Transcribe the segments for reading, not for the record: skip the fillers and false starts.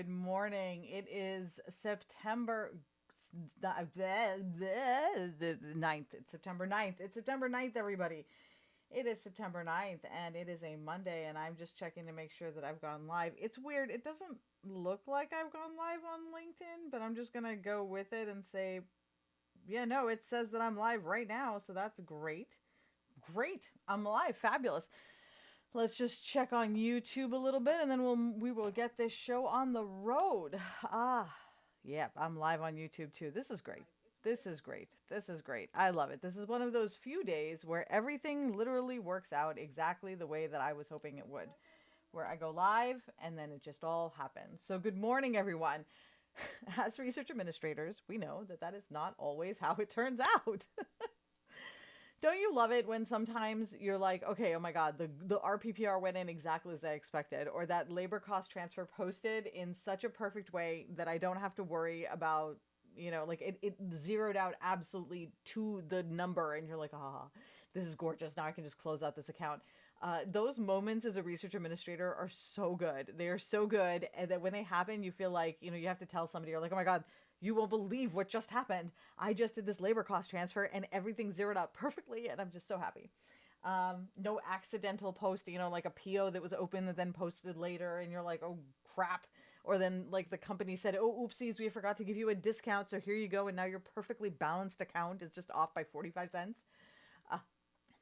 Good morning. It is September the 9th. It's September 9th. It's September 9th, everybody. It is September 9th, and it is a Monday, and I'm just checking to make sure that I've gone live. It's weird. It doesn't look like I've gone live on LinkedIn, but I'm just going to go with it and say, yeah, no, it says that I'm live right now, so that's great. Great. I'm live. Fabulous. Let's just check on YouTube a little bit, and then we will get this show on the road. Yeah, I'm live on YouTube too. This is great. This is great. This is great. I love it. This is one of those few days where everything literally works out exactly the way that I was hoping it would. Where I go live and then it just all happens. So good morning, everyone. As research administrators, we know that that is not always how it turns out. Don't you love it when sometimes you're like, okay, oh my God, the RPPR went in exactly as I expected, or that labor cost transfer posted in such a perfect way that I don't have to worry about, like it zeroed out absolutely to the number, and you're like, this is gorgeous. Now I can just close out this account. Those moments as a research administrator are so good. They are so good, and that when they happen, you feel like, you have to tell somebody, you're like, oh my God, you won't believe what just happened. I just did this labor cost transfer and everything zeroed out perfectly, and I'm just so happy. No accidental posting, like a PO that was open that then posted later, and you're like, oh crap. Or then like the company said, oh, oopsies, we forgot to give you a discount, so here you go, and now your perfectly balanced account is just off by 45 cents.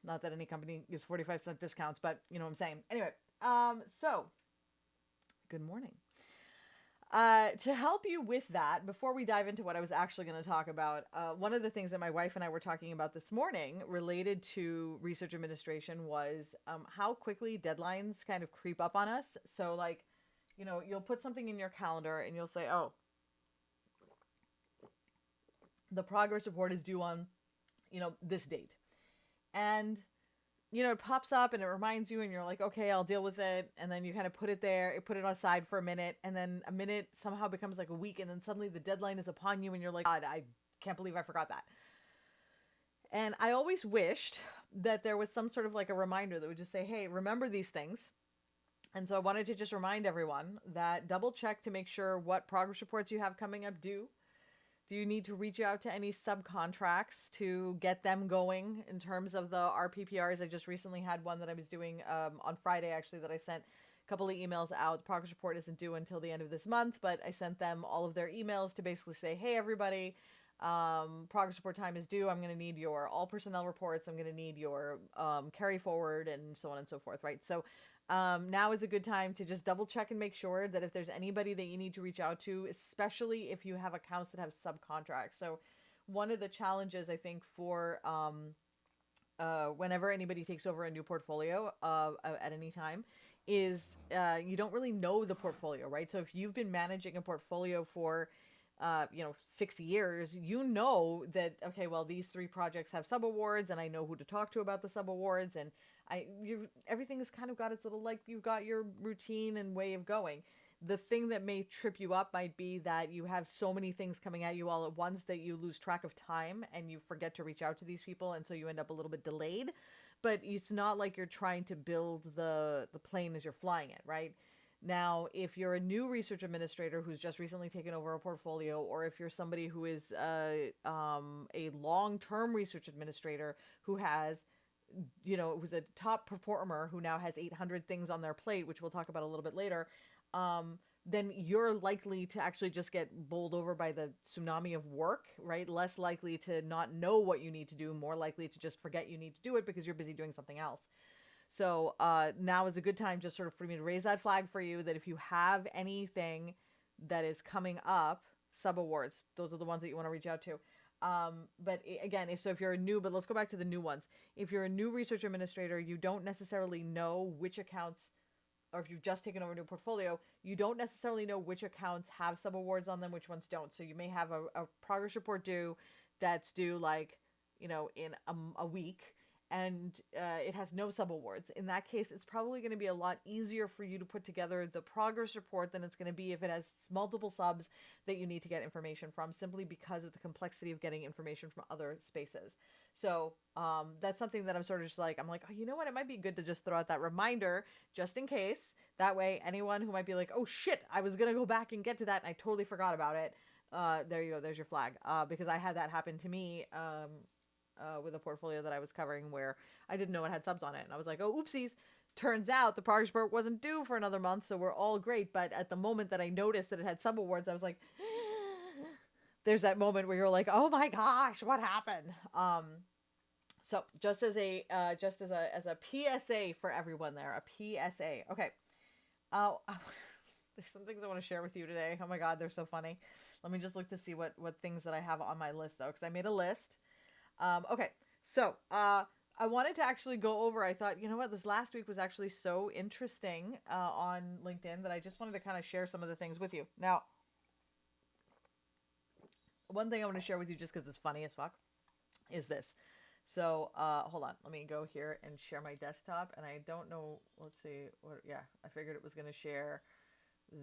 Not that any company gives 45-cent discounts, but you know what I'm saying. Anyway, so good morning. To help you with that, before we dive into what I was actually going to talk about, one of the things that my wife and I were talking about this morning related to research administration was how quickly deadlines kind of creep up on us. So like, you'll put something in your calendar and you'll say, oh, the progress report is due on, this date. And it pops up and it reminds you and you're like, okay, I'll deal with it. And then you kind of put it there, put it aside for a minute, and then a minute somehow becomes like a week, and then suddenly the deadline is upon you and you're like, God, I can't believe I forgot that. And I always wished that there was some sort of like a reminder that would just say, hey, remember these things. And so I wanted to just remind everyone that double check to make sure what progress reports you have coming up due. Do you need to reach out to any subcontracts to get them going in terms of the RPPRs? I just recently had one that I was doing on Friday, actually, that I sent a couple of emails out. The progress report isn't due until the end of this month, but I sent them all of their emails to basically say, hey, everybody, progress report time is due. I'm going to need your all personnel reports. I'm going to need your carry forward and so on and so forth, right? So now is a good time to just double check and make sure that if there's anybody that you need to reach out to, especially if you have accounts that have subcontracts. So one of the challenges, I think, for whenever anybody takes over a new portfolio at any time is you don't really know the portfolio, right? So if you've been managing a portfolio for 6 years, that, okay, well, these 3 projects have subawards and I know who to talk to about the subawards, and everything has kind of got its little, like, you've got your routine and way of going. The thing that may trip you up might be that you have so many things coming at you all at once that you lose track of time and you forget to reach out to these people, and so you end up a little bit delayed. But it's not like you're trying to build the plane as you're flying it, right? Now, if you're a new research administrator who's just recently taken over a portfolio, or if you're somebody who is a long-term research administrator who has, who's a top performer who now has 800 things on their plate, which we'll talk about a little bit later, then you're likely to actually just get bowled over by the tsunami of work, right? Less likely to not know what you need to do, more likely to just forget you need to do it because you're busy doing something else. So now is a good time just sort of for me to raise that flag for you, that if you have anything that is coming up, subawards, those are the ones that you want to reach out to. But again, if you're a new, but let's go back to the new ones. If you're a new research administrator, you don't necessarily know which accounts, or if you've just taken over a new portfolio, you don't necessarily know which accounts have subawards on them, which ones don't. So you may have a progress report due that's due like, in a week, and it has no subawards. In that case, it's probably going to be a lot easier for you to put together the progress report than it's going to be if it has multiple subs that you need to get information from, simply because of the complexity of getting information from other spaces. So that's something that I'm sort of just like, I'm like, oh, you know what? It might be good to just throw out that reminder just in case. That way, anyone who might be like, oh shit, I was gonna go back and get to that and I totally forgot about it. There you go. There's your flag. Because I had that happen to me with a portfolio that I was covering where I didn't know it had subs on it, and I was like, oh, oopsies. Turns out the progress report wasn't due for another month, so we're all great. But at the moment that I noticed that it had sub awards, I was like, there's that moment where you're like, oh my gosh, what happened? So just as a PSA for everyone there, a PSA. Okay. Oh, there's some things I want to share with you today. Oh my god, they're so funny. Let me just look to see what things that I have on my list though, because I made a list. Okay, so I wanted to actually go over. I thought, you know what, this last week was actually so interesting on LinkedIn that I just wanted to kind of share some of the things with you. Now, one thing I want to share with you just because it's funny as fuck is this. So hold on, let me go here and share my desktop. And I don't know, let's see, what? Yeah, I figured it was going to share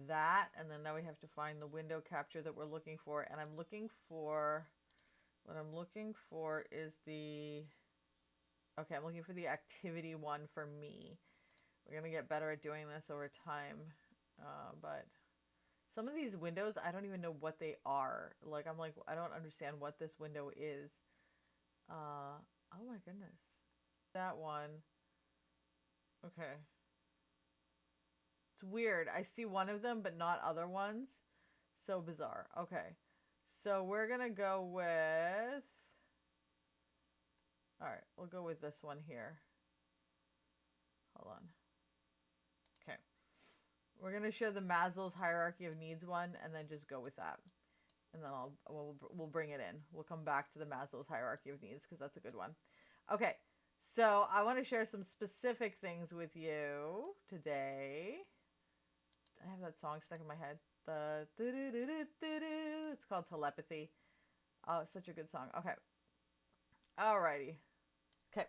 that, and then now we have to find the window capture that we're looking for. And I'm looking for, what I'm looking for is the, okay, I'm looking for the activity one for me. We're going to get better at doing this over time. But some of these windows, I don't even know what they are. Like, I'm like, I don't understand what this window is. Oh my goodness. That one. Okay. It's weird. I see one of them, but not other ones. So bizarre. Okay. So we're going to go with, all right, we'll go with this one here. Hold on. Okay. We're going to show the Maslow's hierarchy of needs one, and then just go with that. And then we'll bring it in. We'll come back to the Maslow's hierarchy of needs because that's a good one. Okay. So I want to share some specific things with you today. I have that song stuck in my head. It's called Telepathy. Oh, it's such a good song. Okay. Alrighty. Okay.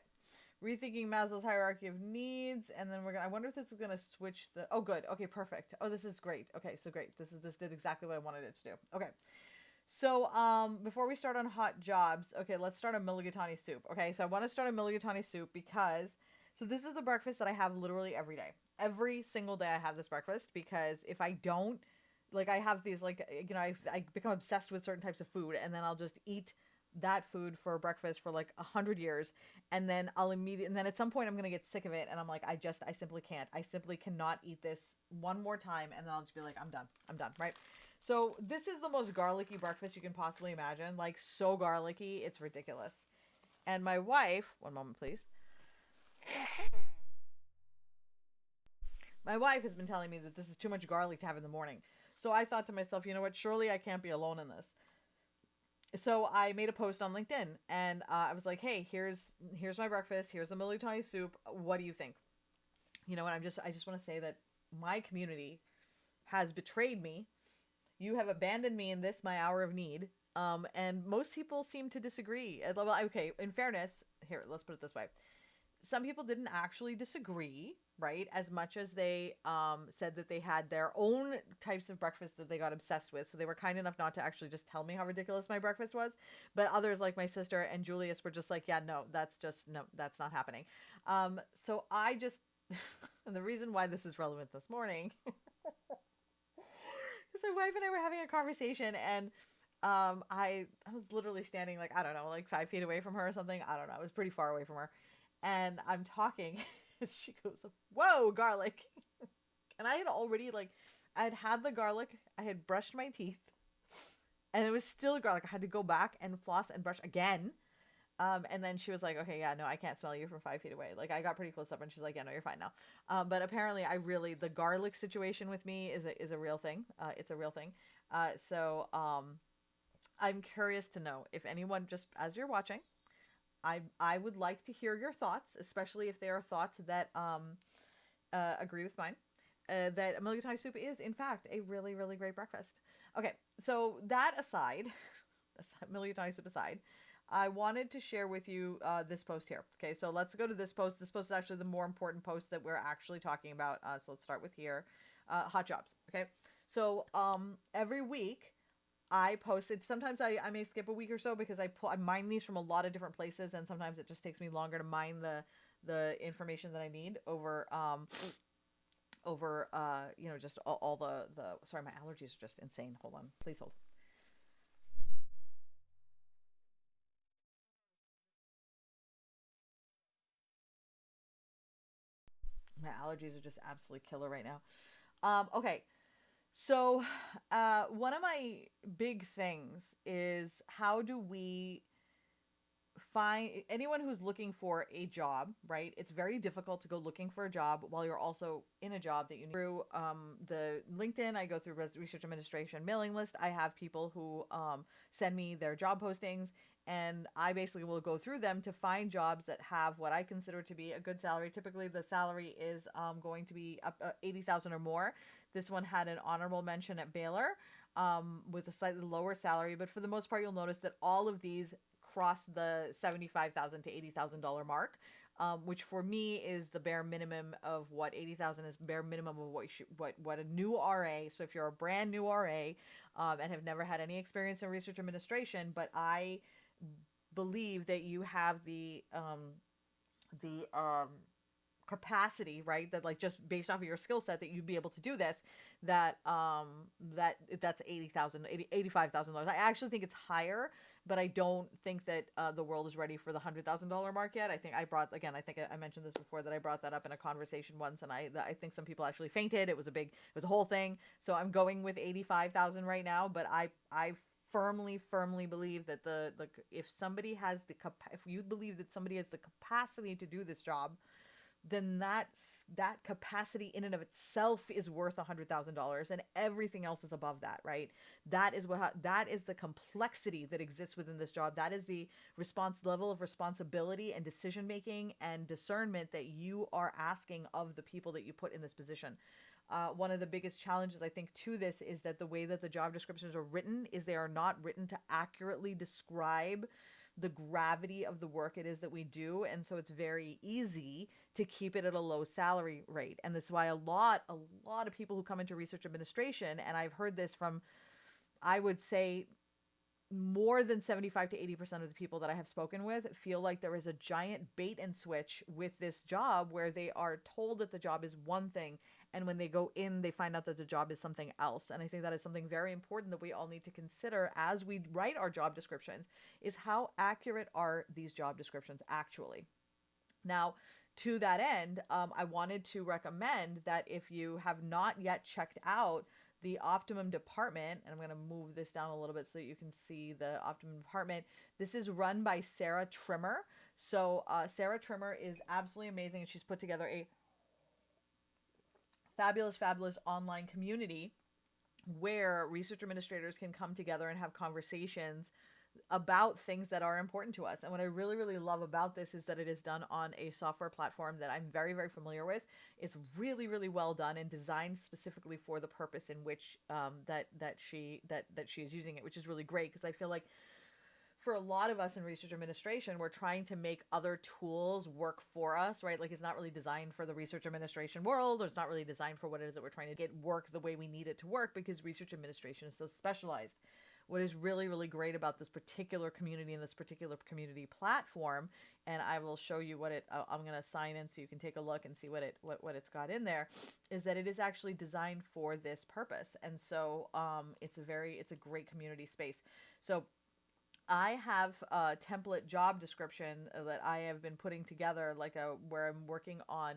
Rethinking Maslow's hierarchy of needs, and then we're gonna. I wonder if this is gonna switch the. Oh, good. Okay, perfect. Oh, this is great. Okay, so great. This did exactly what I wanted it to do. Okay. So, before we start on hot jobs, okay, let's start on mulligatawny soup. Okay, so I want to start on mulligatawny soup because, so this is the breakfast that I have literally every day. Every single day I have this breakfast because if I don't, like I have these, like, you know, I become obsessed with certain types of food and then I'll just eat that food for breakfast for like 100 years and then and then at some point I'm going to get sick of it and I'm like, I simply can't. I simply cannot eat this one more time and then I'll just be like, I'm done, right? So this is the most garlicky breakfast you can possibly imagine. Like, so garlicky, it's ridiculous. And my wife, one moment please. My wife has been telling me that this is too much garlic to have in the morning. So I thought to myself, you know what, surely I can't be alone in this. So I made a post on LinkedIn and I was like, hey, here's my breakfast. Here's the mulligatawny soup. What do you think? You know what, I just want to say that my community has betrayed me. You have abandoned me in this, my hour of need. And most people seem to disagree. Well, okay, in fairness, here, let's put it this way. Some people didn't actually disagree, right? As much as they said that they had their own types of breakfast that they got obsessed with. So they were kind enough not to actually just tell me how ridiculous my breakfast was. But others, like my sister and Julius, were just like, yeah, no, that's not happening. So I just, and the reason why this is relevant this morning is my wife and I were having a conversation and I was literally standing like, I don't know, like 5 feet away from her or something. I don't know. I was pretty far away from her. And I'm talking and she goes, whoa, garlic. And I had already I had the garlic. I had brushed my teeth and it was still garlic. I had to go back and floss and brush again. And then she was like, okay, yeah, no, I can't smell you from 5 feet away. Like, I got pretty close up and she's like, yeah, no, you're fine now. But apparently the garlic situation with me is a real thing. It's a real thing. So I'm curious to know if anyone, just as you're watching, I would like to hear your thoughts, especially if they are thoughts that agree with mine. That mulligatawny soup is, in fact, a really, really great breakfast. Okay, so that aside, mulligatawny soup aside, I wanted to share with you this post here. Okay, so let's go to this post. This post is actually the more important post that we're actually talking about. So let's start with here. Hot jobs. Okay, so every week I posted. Sometimes I may skip a week or so because I mine these from a lot of different places, and sometimes it just takes me longer to mine the information that I need over just all the sorry, my allergies are just insane. Hold on, please hold. My allergies are just absolutely killer right now. Okay, so one of my big things is how do we find anyone who's looking for a job, right? It's very difficult to go looking for a job while you're also in a job that you need. Through the LinkedIn, I go through research administration mailing list. I have people who send me their job postings, and I basically will go through them to find jobs that have what I consider to be a good salary. Typically, the salary is going to be up 80,000 or more. This one had an honorable mention at Baylor with a slightly lower salary, but for the most part, you'll notice that all of these cross the $75,000 to $80,000 mark, which for me is the bare minimum of what 80,000 is. Bare minimum of what what a new RA. So if you're a brand new RA and have never had any experience in research administration, but I believe that you have the capacity, right, that like just based off of your skill set that you'd be able to do this, that's 80,000, 85,000 dollars. I actually think it's higher, but I don't think that the world is ready for the $100,000 mark yet. I think I think I mentioned this before, that I brought that up in a conversation once, and I think some people actually fainted. It was a whole thing. So I'm going with 85,000 right now, but I firmly believe that the if somebody has if you believe that somebody has the capacity to do this job, then that capacity in and of itself is worth $100,000, and everything else is above that, right? That is the complexity that exists within this job. That is the level of responsibility and decision making and discernment that you are asking of the people that you put in this position. One of the biggest challenges I think to this is that the way that the job descriptions are written is they are not written to accurately describe the gravity of the work it is that we do, and so it's very easy to keep it at a low salary rate. And this is why a lot of people who come into research administration, and I've heard this from, I would say, more than 75 to 80% of the people that I have spoken with, feel like there is a giant bait and switch with this job where they are told that the job is one thing, and when they go in they find out that the job is something else. And I think that is something very important that we all need to consider as we write our job descriptions, is how accurate are these job descriptions actually. Now, to that end, I wanted to recommend that if you have not yet checked out the Optimum Department, and I'm going to move this down a little bit so that you can see the Optimum Department. This is run by Sarah Trimmer. So Sarah Trimmer is absolutely amazing, and she's put together a fabulous online community where research administrators can come together and have conversations about things that are important to us. And what I really love about this is that it is done on a software platform that I'm very familiar with. It's really well done and designed specifically for the purpose in which that she is using it, which is really great, because I feel like for a lot of us in research administration, we're trying to make other tools work for us, right? Like, it's not really designed for the research administration world, or it's not really designed for what it is that we're trying to get work the way we need it to work, because research administration is so specialized. What is really great about this particular community and this particular community platform, and I will show you what I'm going to sign in so you can take a look and see what it's got in there, is that it is actually designed for this purpose. And so it's a great community space. So I have a template job description that I have been putting together, where I'm working on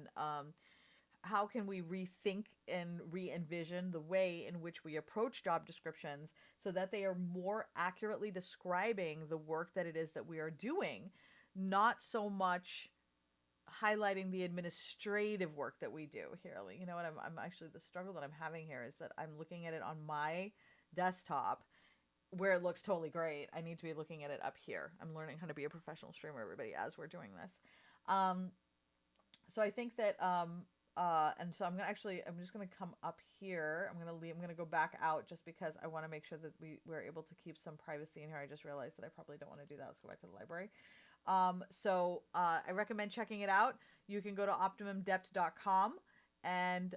how can we rethink and re-envision the way in which we approach job descriptions so that they are more accurately describing the work that it is that we are doing, not so much highlighting the administrative work that we do here. You know what, I'm actually, the struggle that I'm having here is that I'm looking at it on my desktop where it looks totally great. I need to be looking at it up here. I'm learning how to be a professional streamer, everybody, as we're doing this. So I think that, and so I'm just gonna come up here. I'm gonna go back out just because I want to make sure that we're able to keep some privacy in here. I just realized that I probably don't want to do that. Let's go back to the library. I recommend checking it out. You can go to optimumdept.com and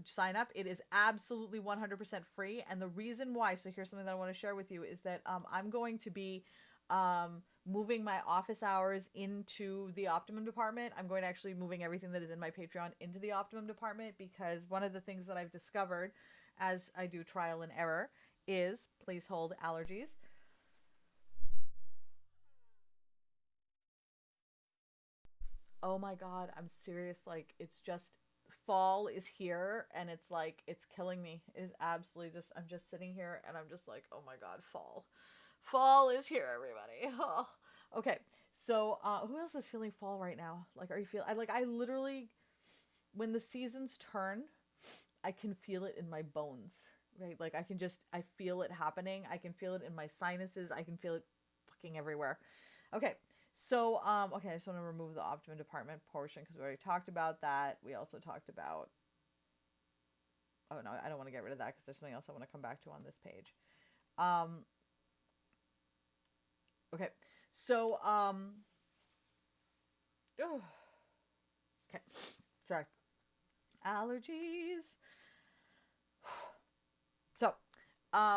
sign up. It is absolutely 100% free. And the reason why, so here's something that I want to share with you, is that I'm going to be moving my office hours into the Optimum department. I'm going to actually moving everything that is in my Patreon into the Optimum department, because one of the things that I've discovered as I do trial and error is, please hold, allergies. Oh my God, I'm serious. Like, it's just fall is here and it's like, it's killing me. It is absolutely just, I'm just sitting here and I'm just like, oh my God, fall. Fall is here, everybody. Oh. Okay. So, who else is feeling fall right now? Like, are you feel? I literally, when the seasons turn, I can feel it in my bones, right? Like, I feel it happening. I can feel it in my sinuses. I can feel it fucking everywhere. Okay. So, okay, I just want to remove the Optimum department portion because we already talked about that. We also talked about, oh no, I don't want to get rid of that because there's something else I want to come back to on this page. Um, okay. So, oh, okay. Sorry. Allergies. So,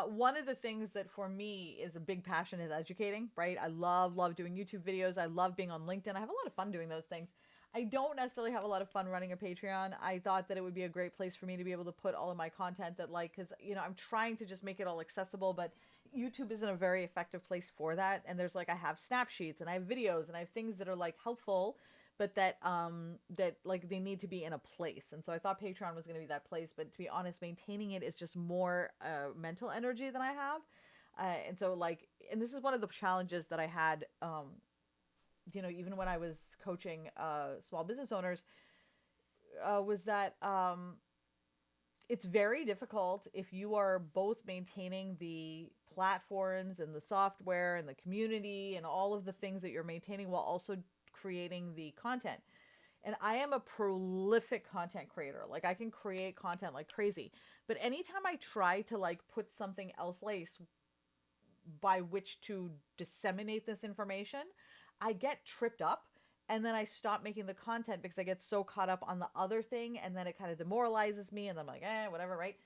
one of the things that for me is a big passion is educating, right? I love doing YouTube videos. I love being on LinkedIn. I have a lot of fun doing those things. I don't necessarily have a lot of fun running a Patreon. I thought that it would be a great place for me to be able to put all of my content that, like, because, you know, I'm trying to just make it all accessible, but YouTube isn't a very effective place for that. And there's like, I have snap sheets and I have videos and I have things that are like helpful, but that like they need to be in a place. And so I thought Patreon was going to be that place, but to be honest, maintaining it is just more mental energy than I have. And so, like, and this is one of the challenges that I had, you know, even when I was coaching small business owners, was that it's very difficult if you are both maintaining the platforms and the software and the community and all of the things that you're maintaining while also creating the content. And I am a prolific content creator. Like, I can create content like crazy. But anytime I try to like put something else lace by which to disseminate this information, I get tripped up and then I stop making the content because I get so caught up on the other thing and then it kind of demoralizes me and I'm like, whatever, right?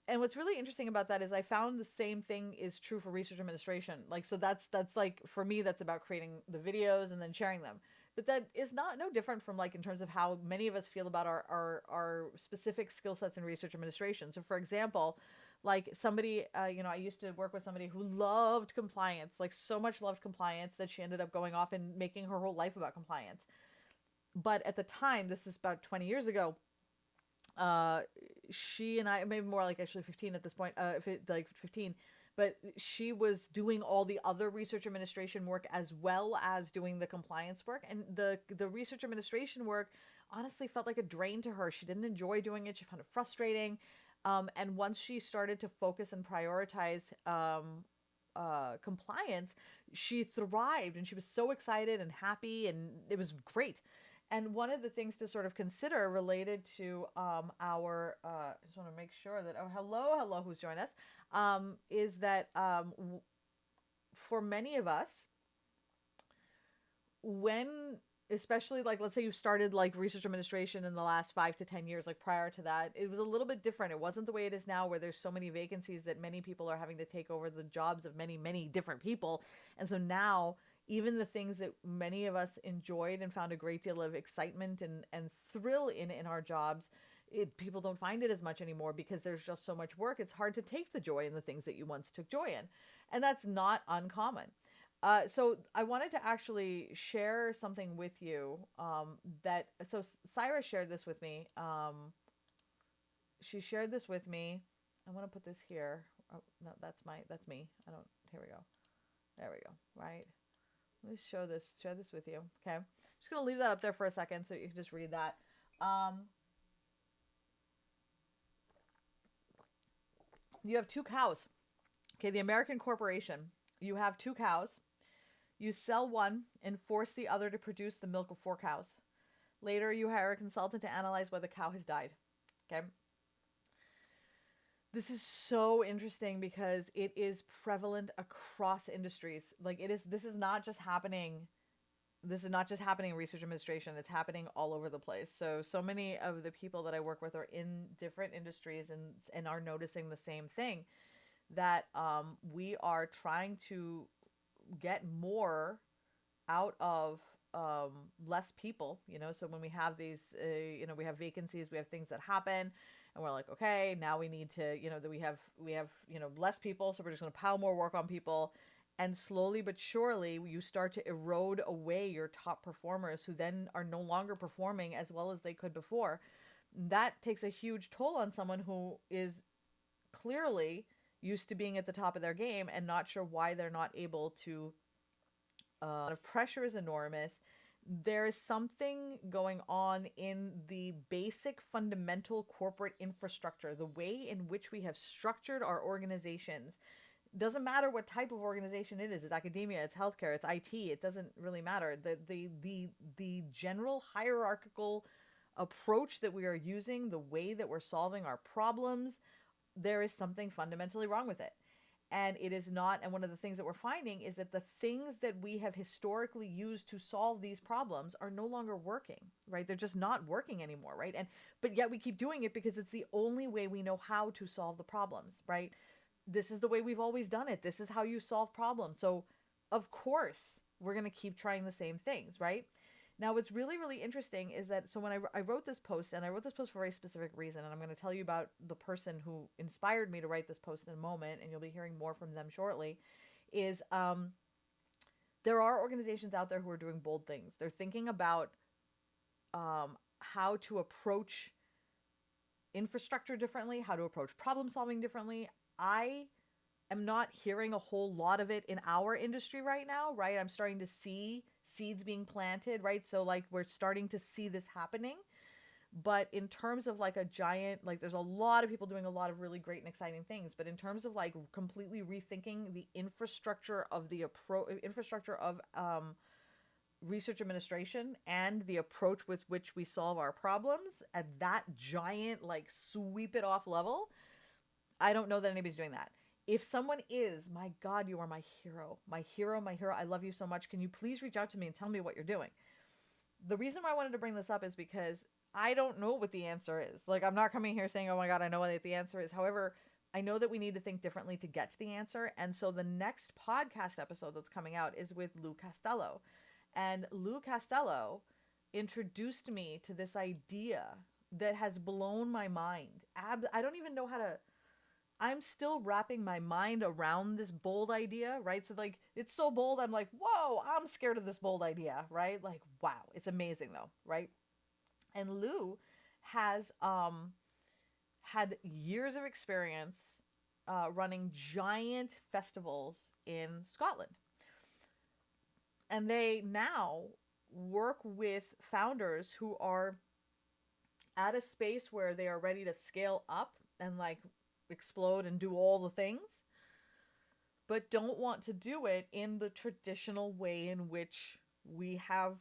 And what's really interesting about that is I found the same thing is true for research administration. Like, so that's like, for me, that's about creating the videos and then sharing them. But that is not no different from, like, in terms of how many of us feel about our specific skill sets in research administration. So for example, like somebody, you know, I used to work with somebody who loved compliance, like so much loved compliance that she ended up going off and making her whole life about compliance. But at the time, this is about 20 years ago, uh she and I, maybe more like actually 15 at this point, if it like 15, but she was doing all the other research administration work as well as doing the compliance work, and the research administration work honestly felt like a drain to her. She didn't enjoy doing it. She found it frustrating. And once she started to focus and prioritize compliance, she thrived and she was so excited and happy, and it was great. And one of the things to sort of consider related to I just want to make sure that, oh, hello, who's joined us, is that for many of us, when, especially like, let's say you started like research administration in the last 5 to 10 years, like prior to that, it was a little bit different. It wasn't the way it is now, where there's so many vacancies that many people are having to take over the jobs of many different people. And so now, even the things that many of us enjoyed and found a great deal of excitement and thrill in our jobs, people don't find it as much anymore because there's just so much work. It's hard to take the joy in the things that you once took joy in. And that's not uncommon. So I wanted to actually share something with you, that, so Cyrus shared this with me. She shared this with me. I want to put this here. Oh, no, that's me. I don't, here we go. There we go. Right. Let me share this with you. Okay. I'm just going to leave that up there for a second so you can just read that. You have two cows. Okay. The American corporation, you have two cows. You sell one and force the other to produce the milk of four cows. Later, you hire a consultant to analyze why the cow has died. Okay. This is so interesting because it is prevalent across industries. Like, this is not just happening this is not just happening in research administration, it's happening all over the place. So many of the people that I work with are in different industries and are noticing the same thing, that we are trying to get more out of less people, so when we have these we have vacancies, we have things that happen, and we're like, okay, now we need to, that we have less people, so we're just going to pile more work on people. And slowly but surely you start to erode away your top performers, who then are no longer performing as well as they could before. That takes a huge toll on someone who is clearly used to being at the top of their game and not sure why they're not able to. The pressure is enormous. There is something going on in the basic fundamental corporate infrastructure, the way in which we have structured our organizations. Doesn't matter what type of organization it is. It's academia, it's healthcare, it's IT. It doesn't really matter. The general hierarchical approach that we are using, the way that we're solving our problems, there is something fundamentally wrong with it. And it is not, and one of the things that we're finding is that the things that we have historically used to solve these problems are no longer working, right? They're just not working anymore, right? But yet we keep doing it because it's the only way we know how to solve the problems, right? This is the way we've always done it. This is how you solve problems. So of course we're going to keep trying the same things, right? Now, what's really, really interesting is that, so when I wrote this post, and I wrote this post for a very specific reason, and I'm going to tell you about the person who inspired me to write this post in a moment, and you'll be hearing more from them shortly, is there are organizations out there who are doing bold things. They're thinking about how to approach infrastructure differently, how to approach problem solving differently. I am not hearing a whole lot of it in our industry right now, right? I'm starting to see seeds being planted, right? So like we're starting to see this happening. But in terms of like a giant, like there's a lot of people doing a lot of really great and exciting things. But in terms of like completely rethinking the infrastructure of research administration and the approach with which we solve our problems at that giant, like sweep it off level, I don't know that anybody's doing that. If someone is, my God, you are my hero. My hero, my hero. I love you so much. Can you please reach out to me and tell me what you're doing? The reason why I wanted to bring this up is because I don't know what the answer is. Like, I'm not coming here saying, oh my God, I know what the answer is. However, I know that we need to think differently to get to the answer. And so the next podcast episode that's coming out is with Lou Costello. And Lou Costello introduced me to this idea that has blown my mind. I don't even know how to... I'm still wrapping my mind around this bold idea, right? So like, it's so bold, I'm like, whoa, I'm scared of this bold idea, right? Like, wow, it's amazing though, right? And Lou has had years of experience running giant festivals in Scotland. And they now work with founders who are at a space where they are ready to scale up and like explode and do all the things, but don't want to do it in the traditional way in which we have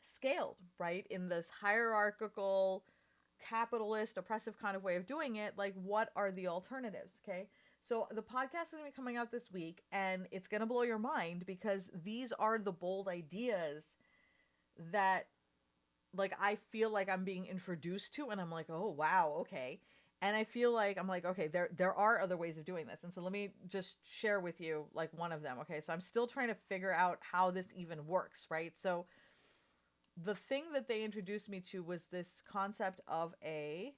scaled, right? In this hierarchical, capitalist, oppressive kind of way of doing it. Like, what are the alternatives? Okay. So the podcast is going to be coming out this week, and it's going to blow your mind because these are the bold ideas that, like, I feel like I'm being introduced to, and I'm like, oh, wow, okay. And I feel like I'm like, okay, there are other ways of doing this. And so let me just share with you like one of them. Okay. So I'm still trying to figure out how this even works, right? So the thing that they introduced me to was this concept of a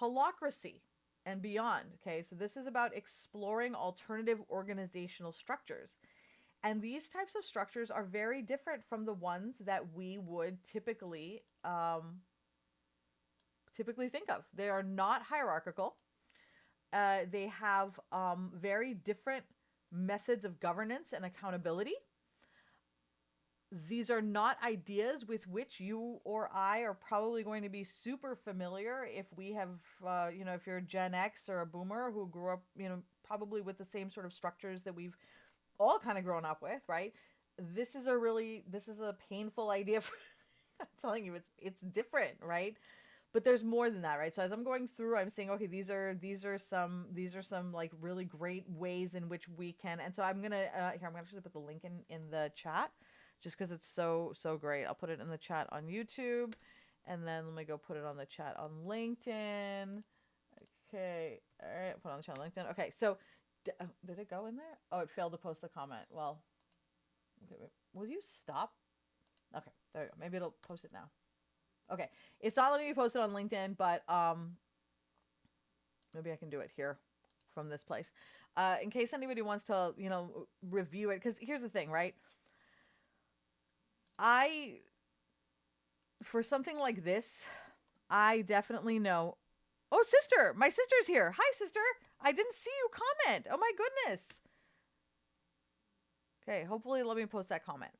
holacracy and beyond. Okay. So this is about exploring alternative organizational structures. And these types of structures are very different from the ones that we would typically think of. They are not hierarchical. They have very different methods of governance and accountability. These are not ideas with which you or I are probably going to be super familiar if we have, if you're a Gen X or a boomer who grew up, probably with the same sort of structures that we've all kind of grown up with, right? This is a painful idea. I'm telling you, it's different, right? but there's more than that, right? So as I'm going through, I'm saying, okay, these are some like really great ways in which we can. And so I'm gonna here, I'm gonna actually put the link in the chat, just because it's so great. I'll put it in the chat on YouTube, and then let me go put it on the chat on LinkedIn. Okay, all right, put it on the chat on LinkedIn. Okay, so did it go in there? Oh, it failed to post a comment. Well, okay, will you stop? Okay, there you go. Maybe it'll post it now. Okay, it's not letting me post it on LinkedIn, but maybe I can do it here from this place. In case anybody wants to, review it, because here's the thing, right? I, for something like this, I definitely know. Oh, sister, my sister's here. Hi, sister. I didn't see you comment. Oh my goodness. Okay, hopefully let me post that comment.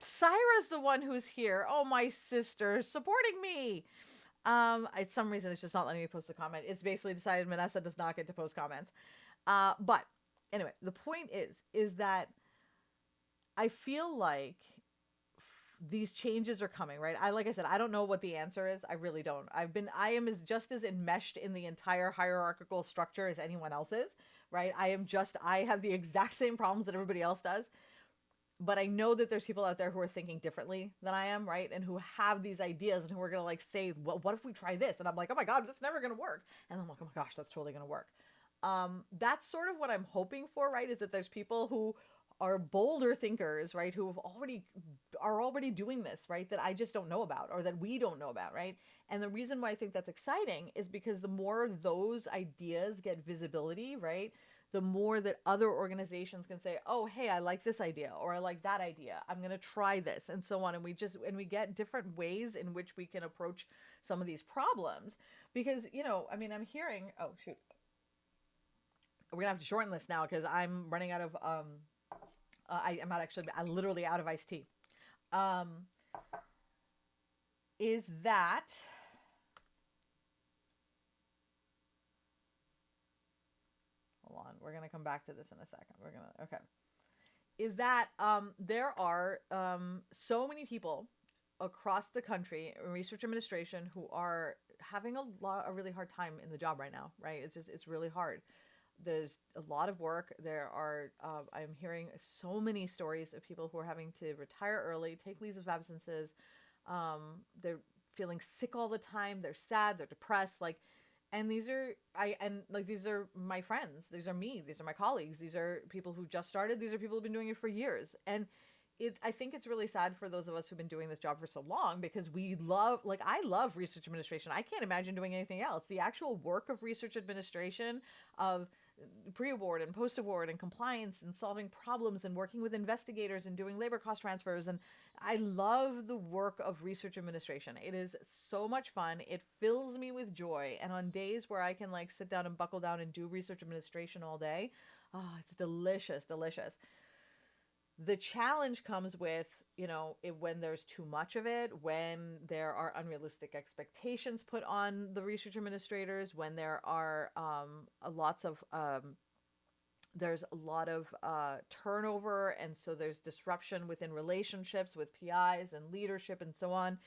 Syra's the one who's here. Oh, my sister supporting me. It's some reason it's just not letting me post a comment. It's basically decided Manessa does not get to post comments. But anyway, the point is that I feel like these changes are coming, right? Like I said, I don't know what the answer is. I really don't. I am just as enmeshed in the entire hierarchical structure as anyone else is, right? I have the exact same problems that everybody else does. But I know that there's people out there who are thinking differently than I am, right? And who have these ideas and who are going to like say, well, what if we try this? And I'm like, oh my God, that's never going to work. And I'm like, oh my gosh, that's totally going to work. That's sort of what I'm hoping for, right? Is that there's people who are bolder thinkers, right? Who are already doing this, right? That I just don't know about, or that we don't know about, right? And the reason why I think that's exciting is because the more those ideas get visibility, right? The more that other organizations can say, oh, hey, I like this idea, or I like that idea. I'm going to try this, and so on. And we get different ways in which we can approach some of these problems. Because, I'm hearing, oh, shoot. We're going to have to shorten this now because I'm running out of, I'm literally out of iced tea. Is that... Hold on, we're going to come back to this in a second. Okay. Is that there are so many people across the country in research administration who are having a really hard time in the job right now, right? It's really hard. There's a lot of work. I'm hearing so many stories of people who are having to retire early, take leaves of absences. They're feeling sick all the time. They're sad. They're depressed. And these are my friends. These are me. These are my colleagues. These are people who just started. These are people who've been doing it for years. And I think it's really sad for those of us who've been doing this job for so long, because I love research administration. I can't imagine doing anything else. The actual work of research administration, of pre-award and post-award and compliance and solving problems and working with investigators and doing labor cost transfers. And I love the work of research administration. It is so much fun. It fills me with joy. And on days where I can sit down and buckle down and do research administration all day, oh, it's delicious, delicious. The challenge comes with, when there's too much of it, when there are unrealistic expectations put on the research administrators, when there are there's a lot of turnover, and so there's disruption within relationships with PIs and leadership and so on.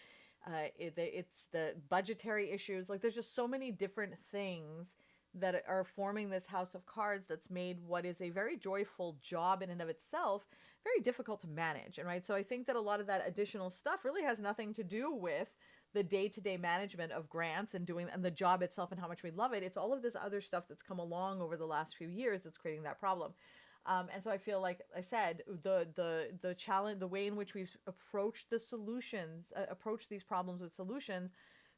It's the budgetary issues. There's just so many different things that are forming this house of cards that's made what is a very joyful job in and of itself very difficult to manage. And right, so I think that a lot of that additional stuff really has nothing to do with the day-to-day management of grants and the job itself and how much we love it. It's all of this other stuff that's come along over the last few years that's creating that problem. And so I feel like I said, the challenge, the way in which we've approached the solutions, approach these problems with solutions,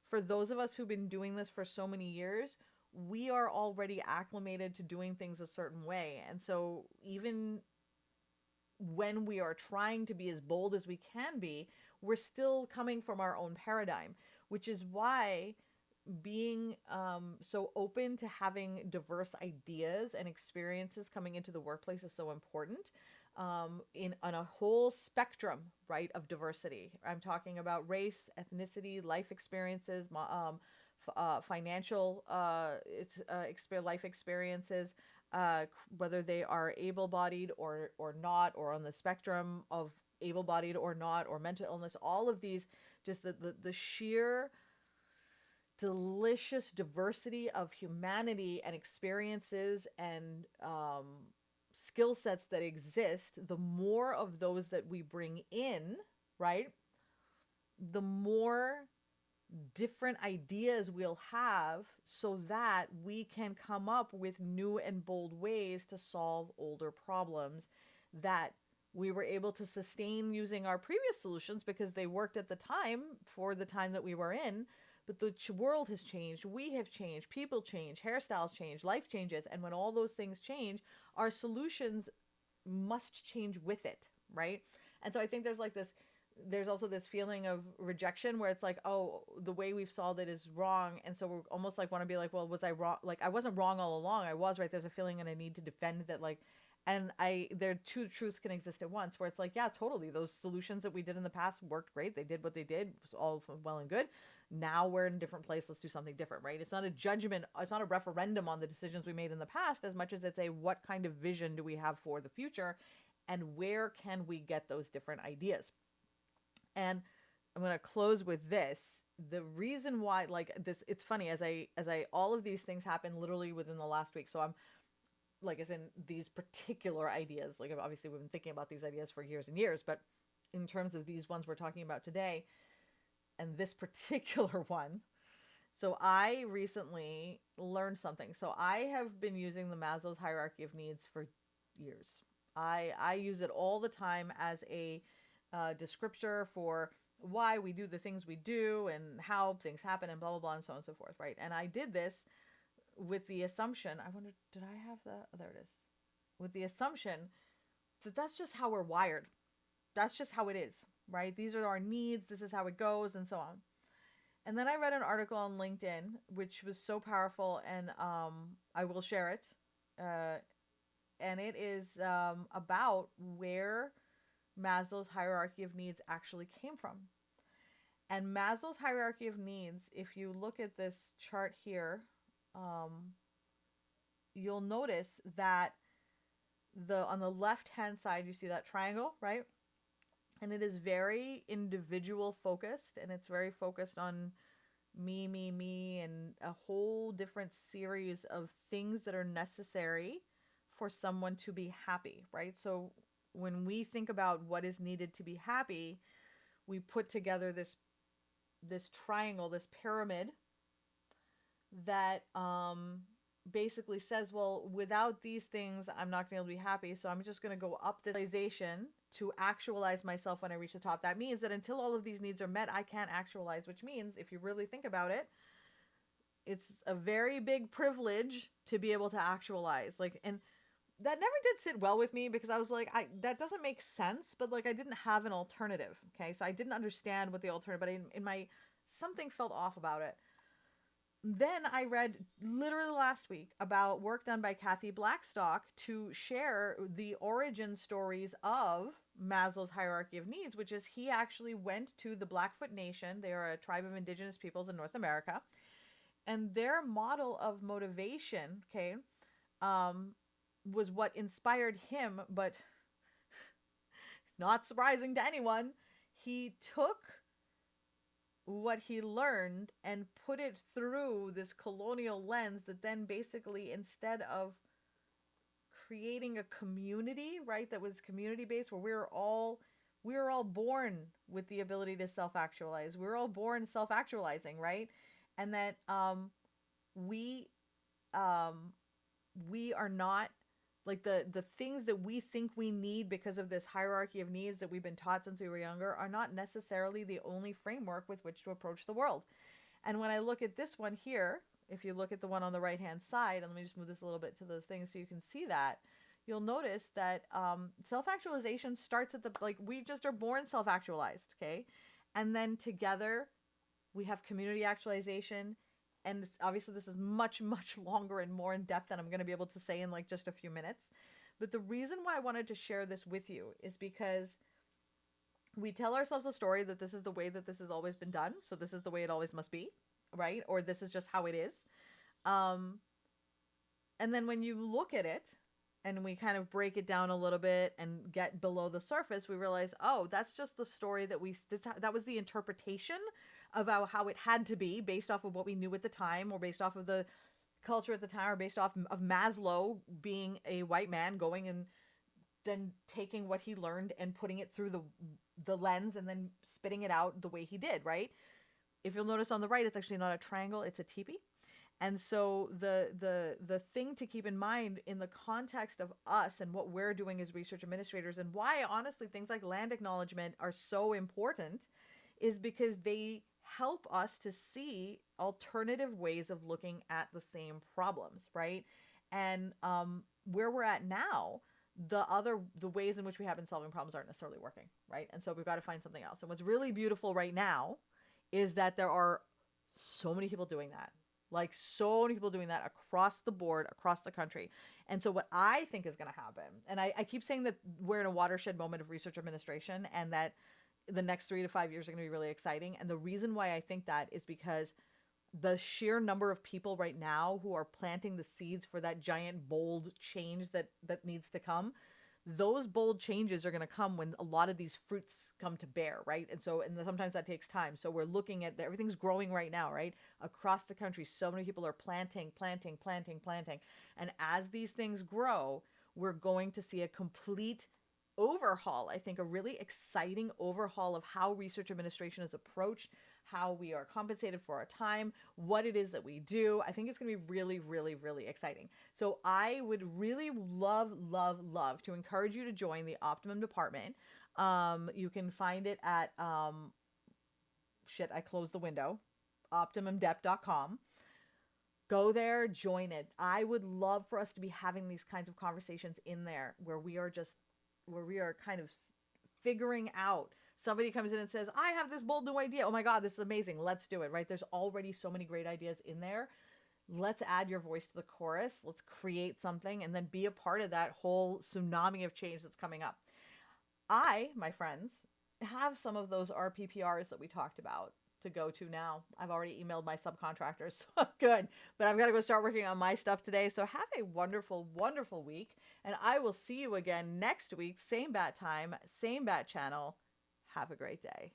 for those of us who've been doing this for so many years, we are already acclimated to doing things a certain way. And so even when we are trying to be as bold as we can be, we're still coming from our own paradigm, which is why being so open to having diverse ideas and experiences coming into the workplace is so important, on a whole spectrum, right, of diversity. I'm talking about race, ethnicity, life experiences, financial life experiences, whether they are able-bodied or not, or on the spectrum of able-bodied or not, or mental illness, all of these, just the sheer delicious diversity of humanity and experiences and skill sets that exist, the more of those that we bring in, right, the more different ideas we'll have, so that we can come up with new and bold ways to solve older problems that we were able to sustain using our previous solutions because they worked at the time for the time that we were in. But the world has changed, we have changed, people change, hairstyles change, life changes, and when all those things change, our solutions must change with it, right? And so I think there's also this feeling of rejection where it's like, oh, the way we've solved it is wrong, and so we're almost like want to be like, well, was I wrong? Like, I wasn't wrong all along, I was right. There's a feeling and a need to defend that, like, and there two truths can exist at once, where it's like, yeah, totally, those solutions that we did in the past worked great, they did what they did, it was all well and good. Now we're in a different place, let's do something different, right? It's not a judgment, it's not a referendum on the decisions we made in the past, as much as it's a, what kind of vision do we have for the future, and where can we get those different ideas. And I'm going to close with this. The reason why, like, this, it's funny, as I all of these things happen literally within the last week. So I'm, like, as in these particular ideas, like, obviously we've been thinking about these ideas for years and years, but in terms of these ones we're talking about today, and this particular one, so I recently learned something. So I have been using the Maslow's hierarchy of needs for years. I use it all the time as a descriptor for why we do the things we do and how things happen and blah, blah, blah, and so on and so forth, right? And I did this with the assumption, I wonder, did I have the, oh, there it is. With the assumption that that's just how we're wired. That's just how it is, right? These are our needs. This is how it goes, and so on. And then I read an article on LinkedIn, which was so powerful, and I will share it. And it is about where Maslow's hierarchy of needs actually came from. And Maslow's hierarchy of needs, if you look at this chart here, you'll notice that on the left-hand side, you see that triangle, right? And it is very individual focused, and it's very focused on me, and a whole different series of things that are necessary for someone to be happy, right? So when we think about what is needed to be happy, we put together this triangle, this pyramid that basically says, well, without these things, I'm not going to be able to be happy. So I'm just going to go up this realization to actualize myself when I reach the top. That means that until all of these needs are met, I can't actualize, which means, if you really think about it, it's a very big privilege to be able to actualize. Like, and that never did sit well with me, because I was like, that doesn't make sense, but like, I didn't have an alternative. Okay. So I didn't understand what the alternative, but in my, something felt off about it. Then I read literally last week about work done by Kathy Blackstock to share the origin stories of Maslow's hierarchy of needs, which is he actually went to the Blackfoot Nation. They are a tribe of indigenous peoples in North America. And their model of motivation, okay, was what inspired him, but not surprising to anyone, he took what he learned and put it through this colonial lens that then basically, instead of creating a community, right, that was community based, where we were all born with the ability to self-actualize. We were all born self-actualizing, right? And that we are not, like, the things that we think we need because of this hierarchy of needs that we've been taught since we were younger are not necessarily the only framework with which to approach the world. And when I look at this one here, if you look at the one on the right hand side, and let me just move this a little bit to those things so you can see that, you'll notice that self-actualization starts at the, like, we just are born self-actualized, okay? And then together we have community actualization. And obviously this is much, much longer and more in depth than I'm going to be able to say in like just a few minutes. But the reason why I wanted to share this with you is because we tell ourselves a story that this is the way that this has always been done. So this is the way it always must be, right? Or this is just how it is. And then when you look at it, and we kind of break it down a little bit and get below the surface, we realize, oh, that's just the story that was the interpretation of how it had to be based off of what we knew at the time, or based off of the culture at the time, or based off of Maslow being a white man going and then taking what he learned and putting it through the lens and then spitting it out the way he did, right? If you'll notice on the right, it's actually not a triangle, it's a teepee. And so the thing to keep in mind in the context of us and what we're doing as research administrators, and why honestly things like land acknowledgement are so important, is because they help us to see alternative ways of looking at the same problems, right? And where we're at now, the ways in which we have been solving problems aren't necessarily working, right? And so we've got to find something else. And what's really beautiful right now is that there are so many people doing that. Like, so many people doing that across the board, across the country. And so what I think is going to happen, and I keep saying that we're in a watershed moment of research administration, and that the next 3 to 5 years are going to be really exciting. And the reason why I think that is because the sheer number of people right now who are planting the seeds for that giant bold change that needs to come, those bold changes are going to come when a lot of these fruits come to bear, right? And so, and sometimes that takes time. So we're looking at everything's growing right now, right? Across the country, so many people are planting. And as these things grow, we're going to see a complete overhaul. I think a really exciting overhaul of how research administration is approached, how we are compensated for our time, what it is that we do. I think it's going to be really, really, really exciting. So I would really love to encourage you to join the Optimum department. You can find it at, I closed the window, optimumdep.com. Go there, join it. I would love for us to be having these kinds of conversations in there where we are kind of figuring out. Somebody comes in and says, I have this bold new idea. Oh my God, this is amazing. Let's do it, right? There's already so many great ideas in there. Let's add your voice to the chorus. Let's create something and then be a part of that whole tsunami of change that's coming up. I, my friends, have some of those RPPRs that we talked about to go to now. I've already emailed my subcontractors, so good. But I've got to go start working on my stuff today. So have a wonderful, wonderful week. And I will see you again next week. Same bat time, same bat channel. Have a great day.